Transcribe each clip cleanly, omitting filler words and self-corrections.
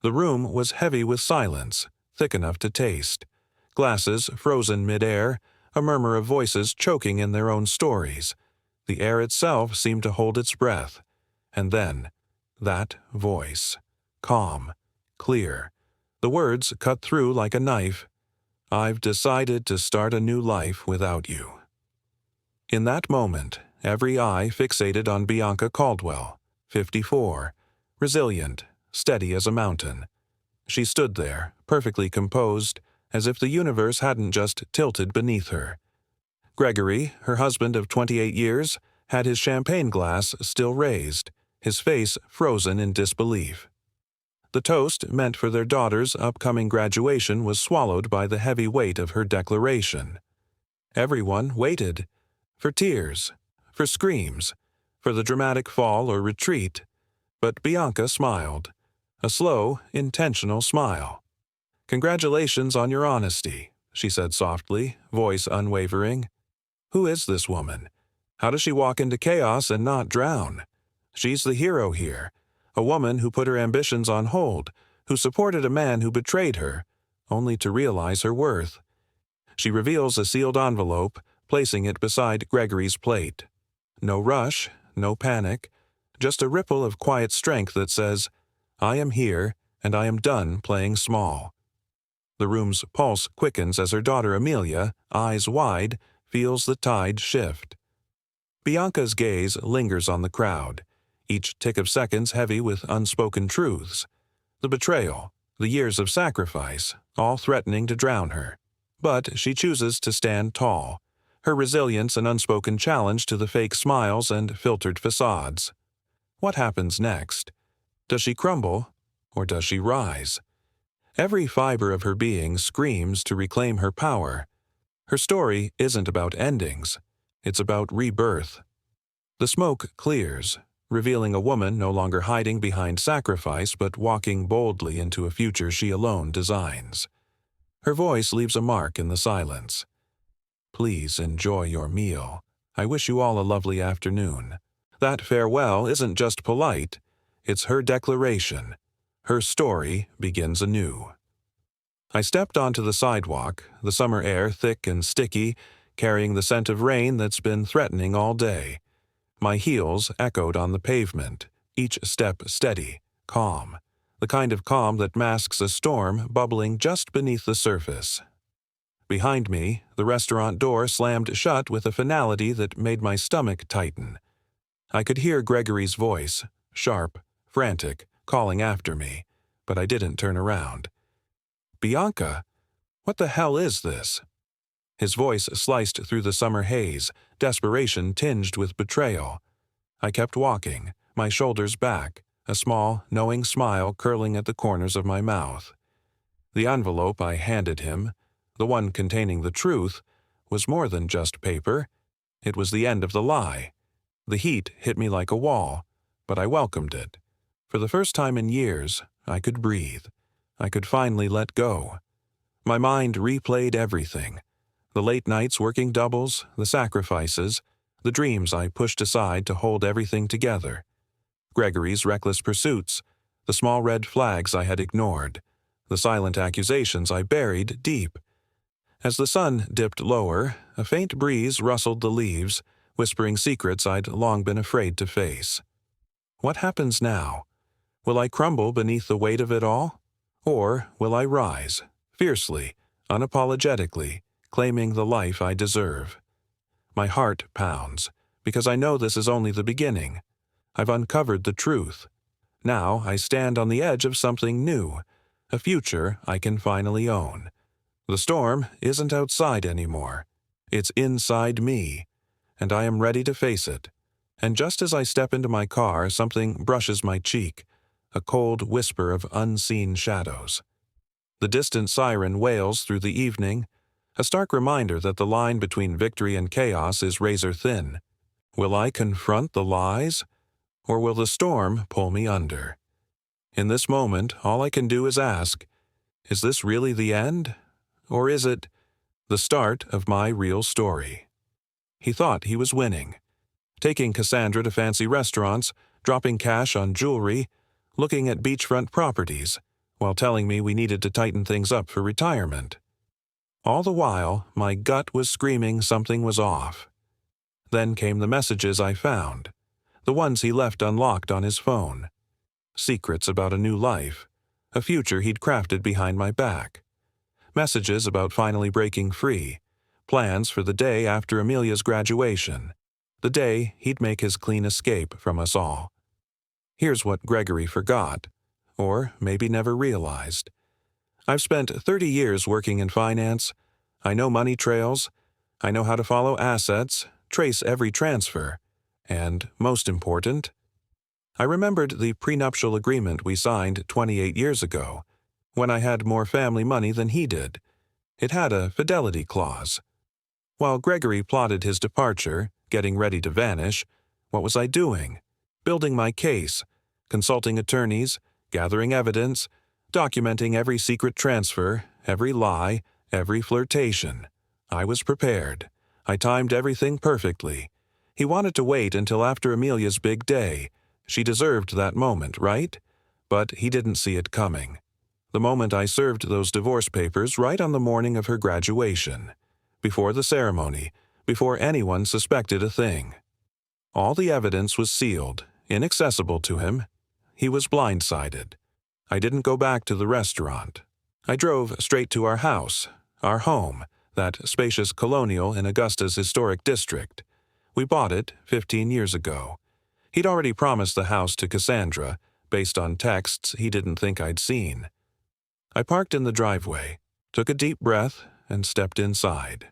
The room was heavy with silence, thick enough to taste. Glasses frozen mid-air, a murmur of voices choking in their own stories. The air itself seemed to hold its breath. And then, that voice. Calm, clear. The words cut through like a knife. "I've decided to start a new life without you." In that moment, every eye fixated on Bianca Caldwell, 54, resilient, steady as a mountain. She stood there, perfectly composed, as if the universe hadn't just tilted beneath her. Gregory, her husband of 28 years, had his champagne glass still raised, his face frozen in disbelief. The toast meant for their daughter's upcoming graduation was swallowed by the heavy weight of her declaration. Everyone waited. For tears, for screams, for the dramatic fall or retreat. But Bianca smiled. A slow, intentional smile. "Congratulations on your honesty," she said softly, voice unwavering. "Who is this woman? How does she walk into chaos and not drown? She's the hero here, a woman who put her ambitions on hold, who supported a man who betrayed her, only to realize her worth." She reveals a sealed envelope, placing it beside Gregory's plate. No rush, no panic, just a ripple of quiet strength that says, "I am here, and I am done playing small." The room's pulse quickens as her daughter Amelia, eyes wide, feels the tide shift. Bianca's gaze lingers on the crowd, each tick of seconds heavy with unspoken truths. The betrayal, the years of sacrifice, all threatening to drown her. But she chooses to stand tall, her resilience an unspoken challenge to the fake smiles and filtered facades. What happens next? Does she crumble, or does she rise? Every fiber of her being screams to reclaim her power. Her story isn't about endings. It's about rebirth. The smoke clears, revealing a woman no longer hiding behind sacrifice but walking boldly into a future she alone designs. Her voice leaves a mark in the silence. "Please enjoy your meal. I wish you all a lovely afternoon." That farewell isn't just polite. It's her declaration. Her story begins anew. I stepped onto the sidewalk, the summer air thick and sticky, carrying the scent of rain that's been threatening all day. My heels echoed on the pavement, each step steady, calm, the kind of calm that masks a storm bubbling just beneath the surface. Behind me, the restaurant door slammed shut with a finality that made my stomach tighten. I could hear Gregory's voice, sharp, frantic, calling after me, but I didn't turn around. "Bianca, what the hell is this?" His voice sliced through the summer haze, desperation tinged with betrayal. I kept walking, my shoulders back, a small, knowing smile curling at the corners of my mouth. The envelope I handed him, the one containing the truth, was more than just paper. It was the end of the lie. The heat hit me like a wall, but I welcomed it. For the first time in years, I could breathe. I could finally let go. My mind replayed everything. The late nights working doubles, the sacrifices, the dreams I pushed aside to hold everything together. Gregory's reckless pursuits, the small red flags I had ignored, the silent accusations I buried deep. As the sun dipped lower, a faint breeze rustled the leaves, whispering secrets I'd long been afraid to face. What happens now? Will I crumble beneath the weight of it all? Or will I rise, fiercely, unapologetically, claiming the life I deserve? My heart pounds, because I know this is only the beginning. I've uncovered the truth. Now I stand on the edge of something new, a future I can finally own. The storm isn't outside anymore. It's inside me, and I am ready to face it. And just as I step into my car, something brushes my cheek, a cold whisper of unseen shadows. The distant siren wails through the evening, a stark reminder that the line between victory and chaos is razor thin. Will I confront the lies, or will the storm pull me under? In this moment, all I can do is ask, is this really the end? Or is it the start of my real story? He thought he was winning. Taking Cassandra to fancy restaurants, dropping cash on jewelry, looking at beachfront properties, while telling me we needed to tighten things up for retirement. All the while, my gut was screaming something was off. Then came the messages I found, the ones he left unlocked on his phone. Secrets about a new life, a future he'd crafted behind my back. Messages about finally breaking free, plans for the day after Amelia's graduation, the day he'd make his clean escape from us all. Here's what Gregory forgot, or maybe never realized. I've spent 30 years working in finance. I know money trails. I know how to follow assets, trace every transfer, and, most important, I remembered the prenuptial agreement we signed 28 years ago, when I had more family money than he did. It had a fidelity clause. While Gregory plotted his departure, getting ready to vanish, what was I doing? Building my case, consulting attorneys, gathering evidence, documenting every secret transfer, every lie, every flirtation. I was prepared. I timed everything perfectly. He wanted to wait until after Amelia's big day. She deserved that moment, right? But he didn't see it coming. The moment I served those divorce papers right on the morning of her graduation. Before the ceremony, before anyone suspected a thing. All the evidence was sealed, inaccessible to him. He was blindsided. I didn't go back to the restaurant. I drove straight to our house, our home, that spacious colonial in Augusta's historic district. We bought it 15 years ago. He'd already promised the house to Cassandra, based on texts he didn't think I'd seen. I parked in the driveway, took a deep breath, and stepped inside.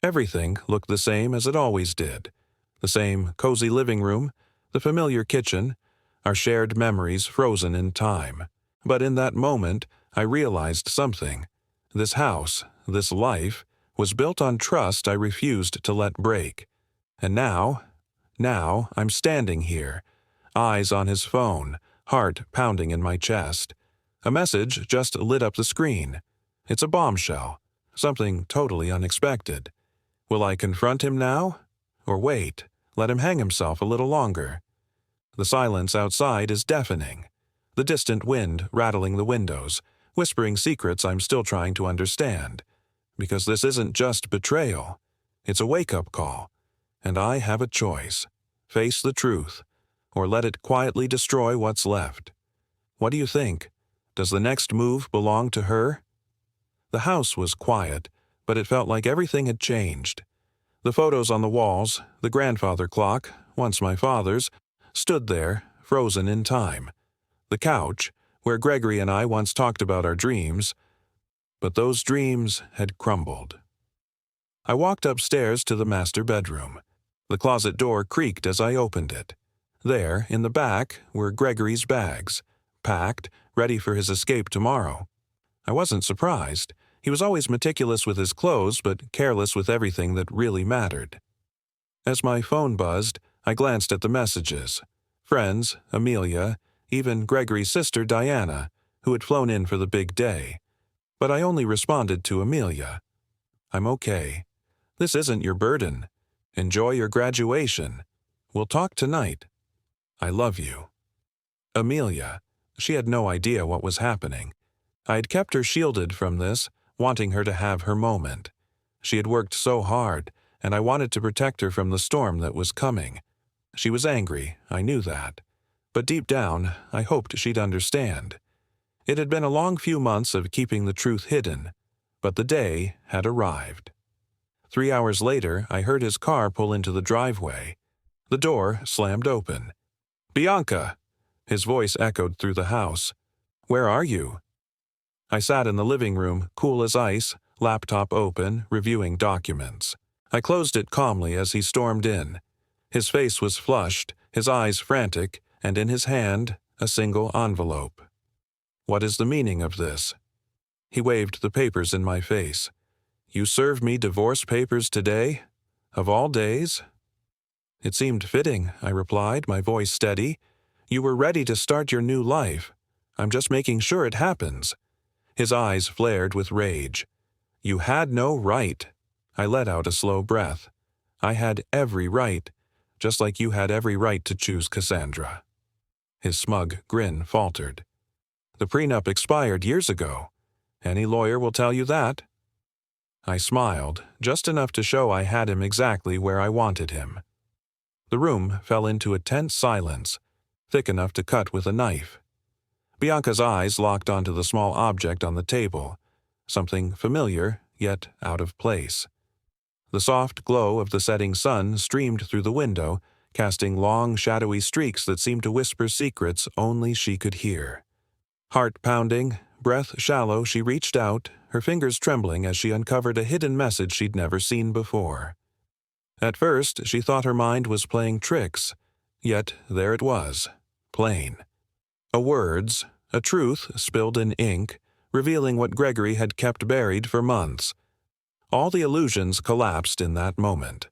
Everything looked the same as it always did. The same cozy living room, the familiar kitchen, our shared memories frozen in time. But in that moment, I realized something. This house, this life, was built on trust I refused to let break. And now I'm standing here, eyes on his phone, heart pounding in my chest. A message just lit up the screen. It's a bombshell, something totally unexpected. Will I confront him now? Or wait, let him hang himself a little longer? The silence outside is deafening. The distant wind rattling the windows, whispering secrets I'm still trying to understand. Because this isn't just betrayal. It's a wake-up call. And I have a choice. Face the truth, or let it quietly destroy what's left. What do you think? Does the next move belong to her? The house was quiet, but it felt like everything had changed. The photos on the walls, the grandfather clock, once my father's, stood there, frozen in time. The couch, where Gregory and I once talked about our dreams, but those dreams had crumbled. I walked upstairs to the master bedroom. The closet door creaked as I opened it. There, in the back, were Gregory's bags, packed, ready for his escape tomorrow. I wasn't surprised. He was always meticulous with his clothes, but careless with everything that really mattered. As my phone buzzed, I glanced at the messages. Friends, Amelia, even Gregory's sister Diana, who had flown in for the big day. But I only responded to Amelia. I'm okay. This isn't your burden. Enjoy your graduation. We'll talk tonight. I love you. Amelia. She had no idea what was happening. I had kept her shielded from this, wanting her to have her moment. She had worked so hard, and I wanted to protect her from the storm that was coming. She was angry, I knew that. But deep down, I hoped she'd understand. It had been a long few months of keeping the truth hidden, but the day had arrived. 3 hours later, I heard his car pull into the driveway. The door slammed open. "Bianca!" His voice echoed through the house. "Where are you?" I sat in the living room, cool as ice, laptop open, reviewing documents. I closed it calmly as he stormed in. His face was flushed, his eyes frantic, and in his hand, a single envelope. "What is the meaning of this?" He waved the papers in my face. "You serve me divorce papers today? Of all days?" "It seemed fitting," I replied, my voice steady. "You were ready to start your new life. I'm just making sure it happens." His eyes flared with rage. "You had no right." I let out a slow breath. "I had every right, just like you had every right to choose Cassandra." His smug grin faltered. The prenup expired years ago. Any lawyer will tell you that." I smiled, just enough to show I had him exactly where I wanted him. The room fell into a tense silence, thick enough to cut with a knife. Bianca's eyes locked onto the small object on the table, something familiar, yet out of place. The soft glow of the setting sun streamed through the window, casting long, shadowy streaks that seemed to whisper secrets only she could hear. Heart pounding, breath shallow, she reached out, her fingers trembling as she uncovered a hidden message she'd never seen before. At first, she thought her mind was playing tricks, yet there it was, plain. Words, a truth spilled in ink, revealing what Gregory had kept buried for months. All the illusions collapsed in that moment.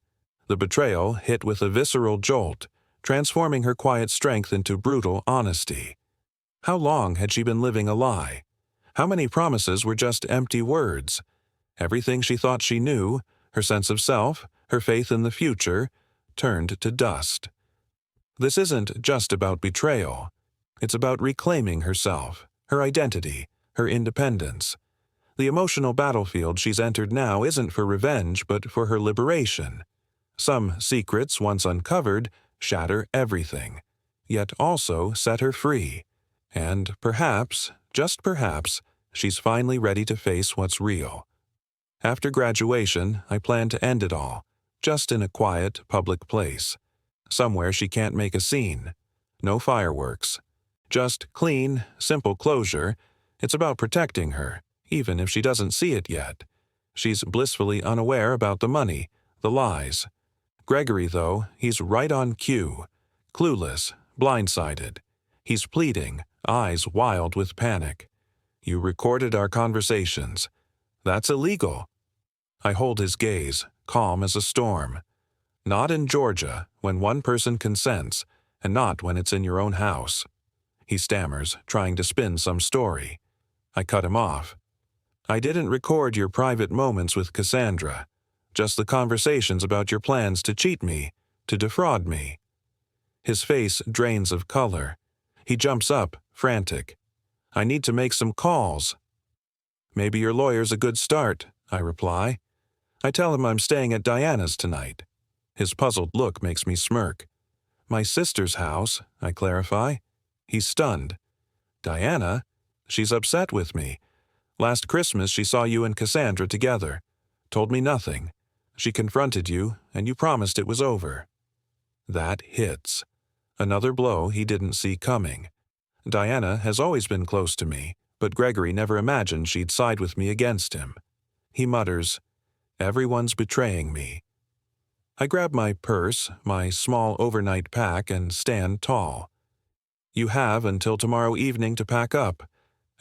The betrayal hit with a visceral jolt, transforming her quiet strength into brutal honesty. How long had she been living a lie? How many promises were just empty words? Everything she thought she knew, her sense of self, her faith in the future, turned to dust. This isn't just about betrayal. It's about reclaiming herself, her identity, her independence. The emotional battlefield she's entered now isn't for revenge, but for her liberation. Some secrets, once uncovered, shatter everything, yet also set her free. And perhaps, just perhaps, she's finally ready to face what's real. After graduation, I plan to end it all, just in a quiet, public place. Somewhere she can't make a scene. No fireworks. Just clean, simple closure. It's about protecting her, even if she doesn't see it yet. She's blissfully unaware about the money, the lies. Gregory, though, he's right on cue. Clueless, blindsided. He's pleading, eyes wild with panic. "You recorded our conversations. That's illegal." I hold his gaze, calm as a storm. Not in Georgia, when one person consents, and not when it's in your own house. He stammers, trying to spin some story. I cut him off. "I didn't record your private moments with Cassandra, just the conversations about your plans to cheat me, to defraud me." His face drains of color. He jumps up, frantic. "I need to make some calls." "Maybe your lawyer's a good start," I reply. I tell him I'm staying at Diana's tonight. His puzzled look makes me smirk. "My sister's house," I clarify. He's stunned. "Diana? She's upset with me. Last Christmas she saw you and Cassandra together. Told me nothing. She confronted you, and you promised it was over." That hits. Another blow he didn't see coming. Diana has always been close to me, but Gregory never imagined she'd side with me against him. He mutters, "Everyone's betraying me." I grab my purse, my small overnight pack, and stand tall. "You have until tomorrow evening to pack up.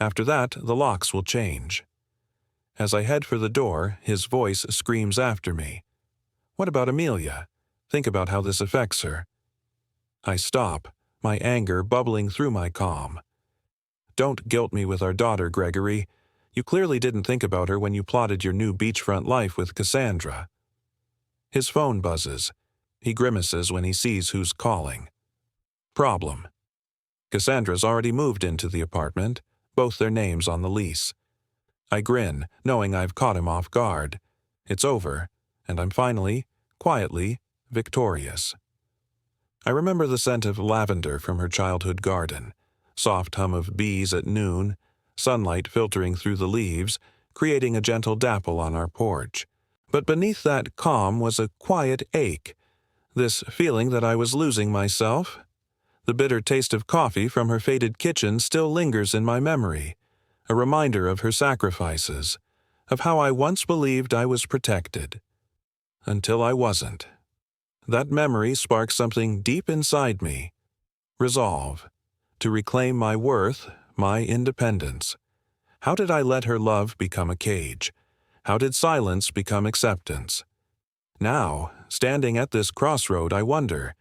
After that, the locks will change." As I head for the door, his voice screams after me. "What about Amelia? Think about how this affects her." I stop, my anger bubbling through my calm. "Don't guilt me with our daughter, Gregory. You clearly didn't think about her when you plotted your new beachfront life with Cassandra." His phone buzzes. He grimaces when he sees who's calling. Problem. Cassandra's already moved into the apartment, both their names on the lease. I grin, knowing I've caught him off guard. It's over, and I'm finally, quietly, victorious. I remember the scent of lavender from her childhood garden, soft hum of bees at noon, sunlight filtering through the leaves, creating a gentle dapple on our porch. But beneath that calm was a quiet ache, this feeling that I was losing myself. The bitter taste of coffee from her faded kitchen still lingers in my memory, a reminder of her sacrifices, of how I once believed I was protected. Until I wasn't. That memory sparks something deep inside me. Resolve. To reclaim my worth, my independence. How did I let her love become a cage? How did silence become acceptance? Now, standing at this crossroad, I wonder,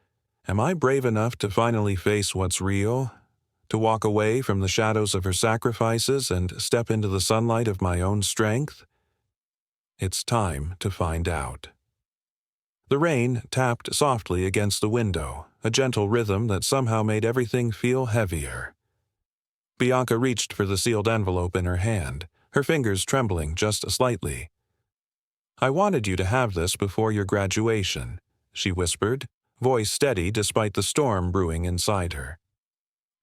am I brave enough to finally face what's real? To walk away from the shadows of her sacrifices and step into the sunlight of my own strength? It's time to find out. The rain tapped softly against the window, a gentle rhythm that somehow made everything feel heavier. Bianca reached for the sealed envelope in her hand, her fingers trembling just slightly. "I wanted you to have this before your graduation," she whispered, voice steady despite the storm brewing inside her.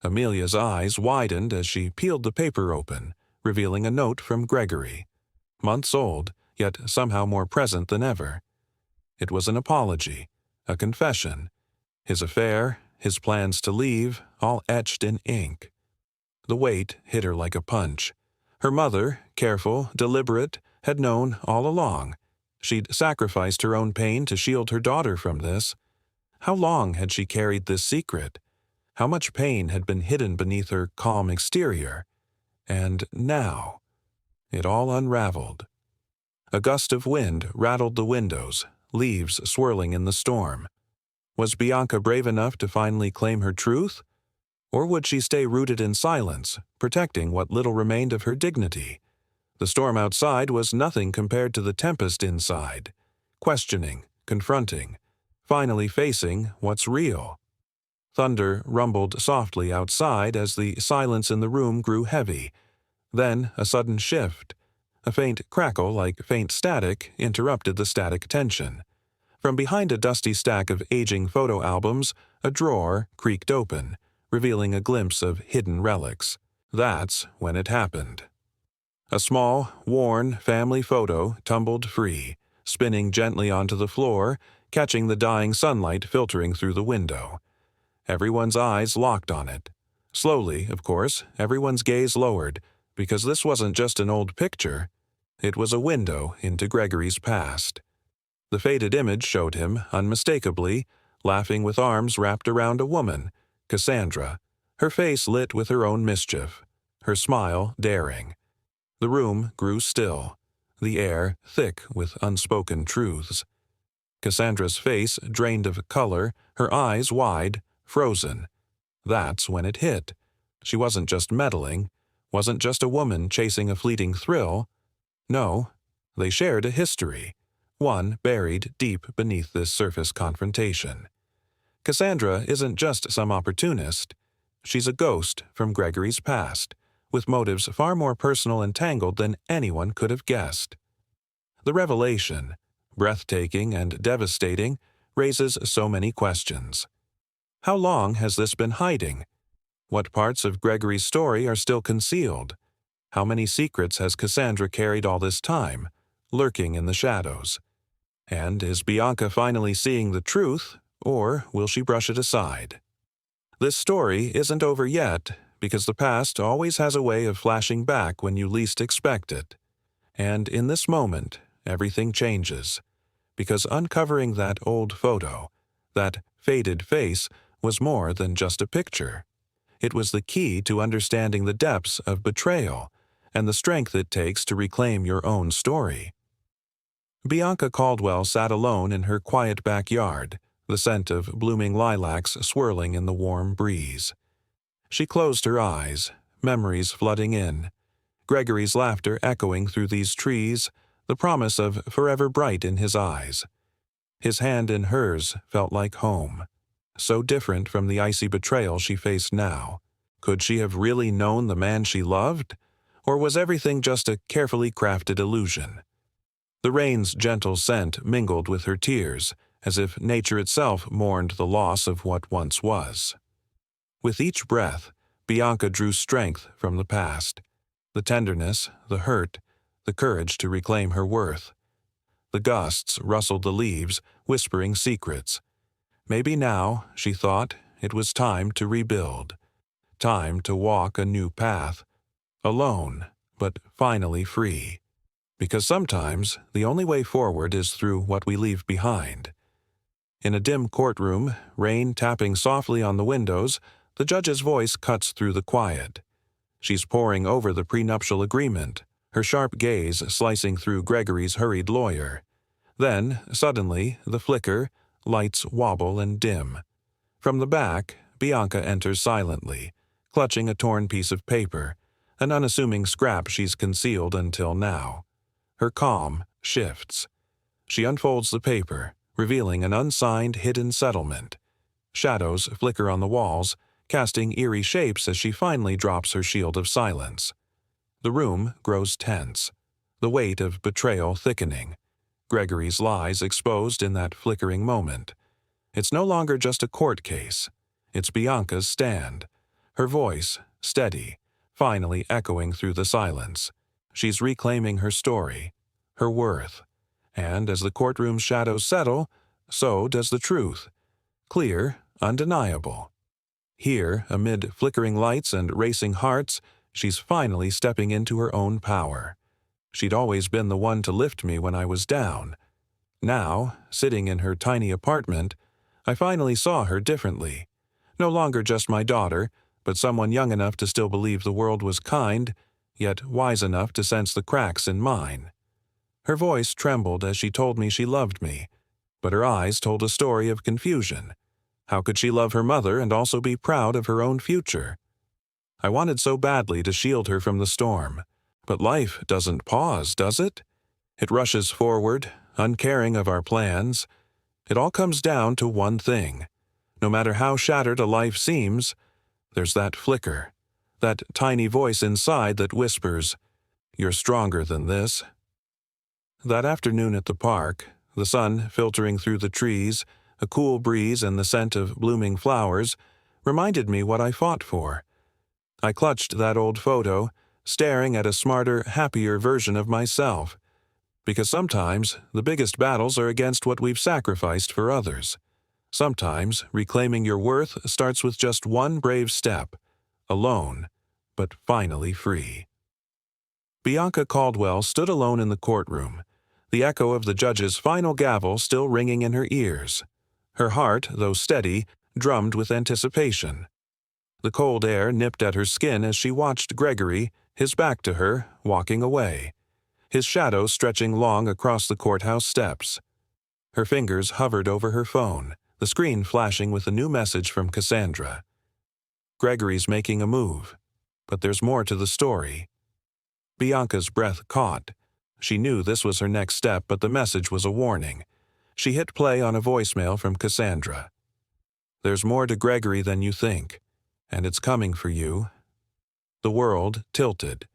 Amelia's eyes widened as she peeled the paper open, revealing a note from Gregory. Months old, yet somehow more present than ever. It was an apology, a confession. His affair, his plans to leave, all etched in ink. The weight hit her like a punch. Her mother, careful, deliberate, had known all along. She'd sacrificed her own pain to shield her daughter from this. How long had she carried this secret? How much pain had been hidden beneath her calm exterior? And now, it all unraveled. A gust of wind rattled the windows, leaves swirling in the storm. Was Bianca brave enough to finally claim her truth? Or would she stay rooted in silence, protecting what little remained of her dignity? The storm outside was nothing compared to the tempest inside. Questioning, confronting, finally facing what's real. Thunder rumbled softly outside as the silence in the room grew heavy. Then a sudden shift. A faint crackle like faint static interrupted the static tension. From behind a dusty stack of aging photo albums, a drawer creaked open, revealing a glimpse of hidden relics. That's when it happened. A small, worn family photo tumbled free, spinning gently onto the floor, catching the dying sunlight filtering through the window. Everyone's eyes locked on it. Slowly, of course, everyone's gaze lowered, because this wasn't just an old picture. It was a window into Gregory's past. The faded image showed him, unmistakably, laughing with arms wrapped around a woman, Cassandra, her face lit with her own mischief, her smile daring. The room grew still, the air thick with unspoken truths. Cassandra's face drained of color, her eyes wide, frozen. That's when it hit. She wasn't just meddling, wasn't just a woman chasing a fleeting thrill. No, they shared a history, one buried deep beneath this surface confrontation. Cassandra isn't just some opportunist. She's a ghost from Gregory's past, with motives far more personal and tangled than anyone could have guessed. The revelation, breathtaking and devastating, raises so many questions. How long has this been hiding? What parts of Gregory's story are still concealed? How many secrets has Cassandra carried all this time, lurking in the shadows? And is Bianca finally seeing the truth, or will she brush it aside? This story isn't over yet, because the past always has a way of flashing back when you least expect it. And in this moment, everything changes, because uncovering that old photo, that faded face, was more than just a picture. It was the key to understanding the depths of betrayal and the strength it takes to reclaim your own story. Bianca Caldwell sat alone in her quiet backyard, the scent of blooming lilacs swirling in the warm breeze. She closed her eyes, memories flooding in, Gregory's laughter echoing through these trees, the promise of forever bright in his eyes. His hand in hers felt like home. So different from the icy betrayal she faced now. Could she have really known the man she loved? Or was everything just a carefully crafted illusion? The rain's gentle scent mingled with her tears, as if nature itself mourned the loss of what once was. With each breath, Bianca drew strength from the past. The tenderness, the hurt, the courage to reclaim her worth. The gusts rustled the leaves, whispering secrets. Maybe now, she thought, it was time to rebuild. Time to walk a new path. Alone, but finally free. Because sometimes, the only way forward is through what we leave behind. In a dim courtroom, rain tapping softly on the windows, the judge's voice cuts through the quiet. She's poring over the prenuptial agreement, her sharp gaze slicing through Gregory's hurried lawyer. Then, suddenly, the flicker, lights wobble and dim. From the back, Bianca enters silently, clutching a torn piece of paper, an unassuming scrap she's concealed until now. Her calm shifts. She unfolds the paper, revealing an unsigned hidden settlement. Shadows flicker on the walls, casting eerie shapes as she finally drops her shield of silence. The room grows tense, the weight of betrayal thickening, Gregory's lies exposed in that flickering moment. It's no longer just a court case. It's Bianca's stand, her voice, steady, finally echoing through the silence. She's reclaiming her story, her worth. And as the courtroom's shadows settle, so does the truth. Clear, undeniable. Here, amid flickering lights and racing hearts, she's finally stepping into her own power. She'd always been the one to lift me when I was down. Now, sitting in her tiny apartment, I finally saw her differently. No longer just my daughter, but someone young enough to still believe the world was kind, yet wise enough to sense the cracks in mine. Her voice trembled as she told me she loved me, but her eyes told a story of confusion. How could she love her mother and also be proud of her own future? I wanted so badly to shield her from the storm, but life doesn't pause, does it? It rushes forward, uncaring of our plans. It all comes down to one thing. No matter how shattered a life seems, there's that flicker, that tiny voice inside that whispers, "You're stronger than this." That afternoon at the park, the sun filtering through the trees, a cool breeze and the scent of blooming flowers, reminded me what I fought for. I clutched that old photo, staring at a smarter, happier version of myself. Because sometimes the biggest battles are against what we've sacrificed for others. Sometimes reclaiming your worth starts with just one brave step, alone, but finally free. Bianca Caldwell stood alone in the courtroom, the echo of the judge's final gavel still ringing in her ears. Her heart, though steady, drummed with anticipation. The cold air nipped at her skin as she watched Gregory, his back to her, walking away, his shadow stretching long across the courthouse steps. Her fingers hovered over her phone, the screen flashing with a new message from Cassandra. Gregory's making a move, but there's more to the story. Bianca's breath caught. She knew this was her next step, but the message was a warning. She hit play on a voicemail from Cassandra. "There's more to Gregory than you think, and it's coming for you." The world tilted.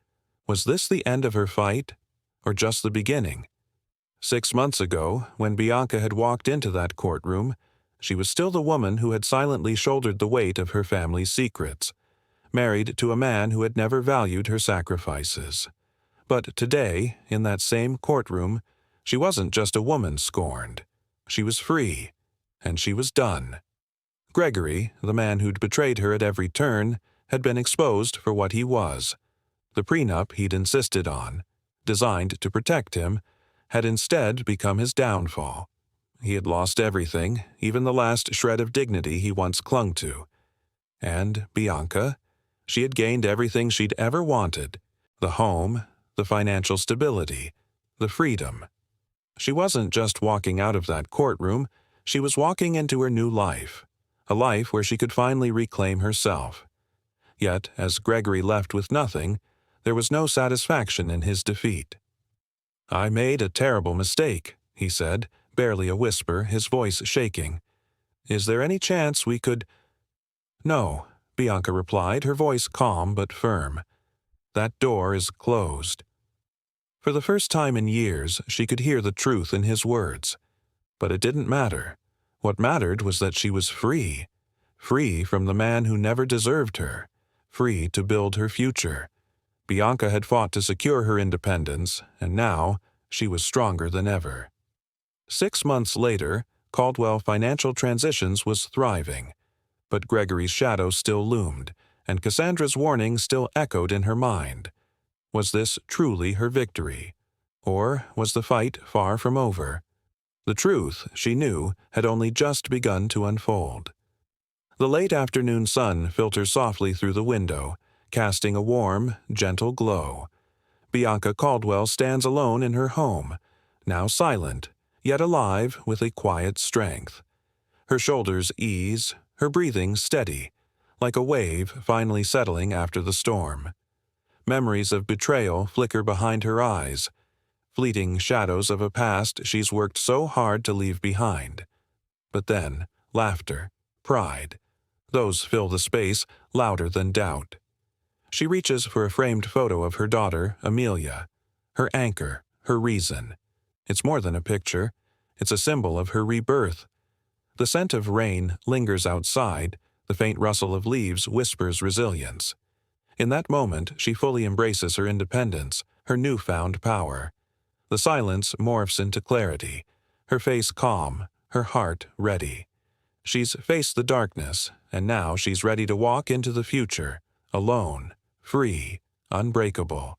Was this the end of her fight, or just the beginning? 6 months ago, when Bianca had walked into that courtroom, she was still the woman who had silently shouldered the weight of her family's secrets, married to a man who had never valued her sacrifices. But today, in that same courtroom, she wasn't just a woman scorned. She was free, and she was done. Gregory, the man who'd betrayed her at every turn, had been exposed for what he was. The prenup he'd insisted on, designed to protect him, had instead become his downfall. He had lost everything, even the last shred of dignity he once clung to. And Bianca? She had gained everything she'd ever wanted: the home, the financial stability, the freedom. She wasn't just walking out of that courtroom, she was walking into her new life, a life where she could finally reclaim herself. Yet, as Gregory left with nothing, there was no satisfaction in his defeat. "I made a terrible mistake," he said, barely a whisper, his voice shaking. "Is there any chance we could—" "No," Bianca replied, her voice calm but firm. "That door is closed." For the first time in years, she could hear the truth in his words. But it didn't matter. What mattered was that she was free. Free from the man who never deserved her. Free to build her future. Bianca had fought to secure her independence, and now she was stronger than ever. 6 months later, Caldwell Financial Transitions was thriving. But Gregory's shadow still loomed, and Cassandra's warning still echoed in her mind. Was this truly her victory? Or was the fight far from over? The truth, she knew, had only just begun to unfold. The late afternoon sun filters softly through the window, casting a warm, gentle glow. Bianca Caldwell stands alone in her home, now silent, yet alive with a quiet strength. Her shoulders ease, her breathing steady, like a wave finally settling after the storm. Memories of betrayal flicker behind her eyes, fleeting shadows of a past she's worked so hard to leave behind. But then, laughter, pride, Those fill the space louder than doubt. She reaches for a framed photo of her daughter, Amelia, her anchor, her reason. It's more than a picture. It's a symbol of her rebirth. The scent of rain lingers outside, the faint rustle of leaves whispers resilience. In that moment, she fully embraces her independence, her newfound power. The silence morphs into clarity, her face calm, her heart ready. She's faced the darkness, and now she's ready to walk into the future, alone, free, unbreakable.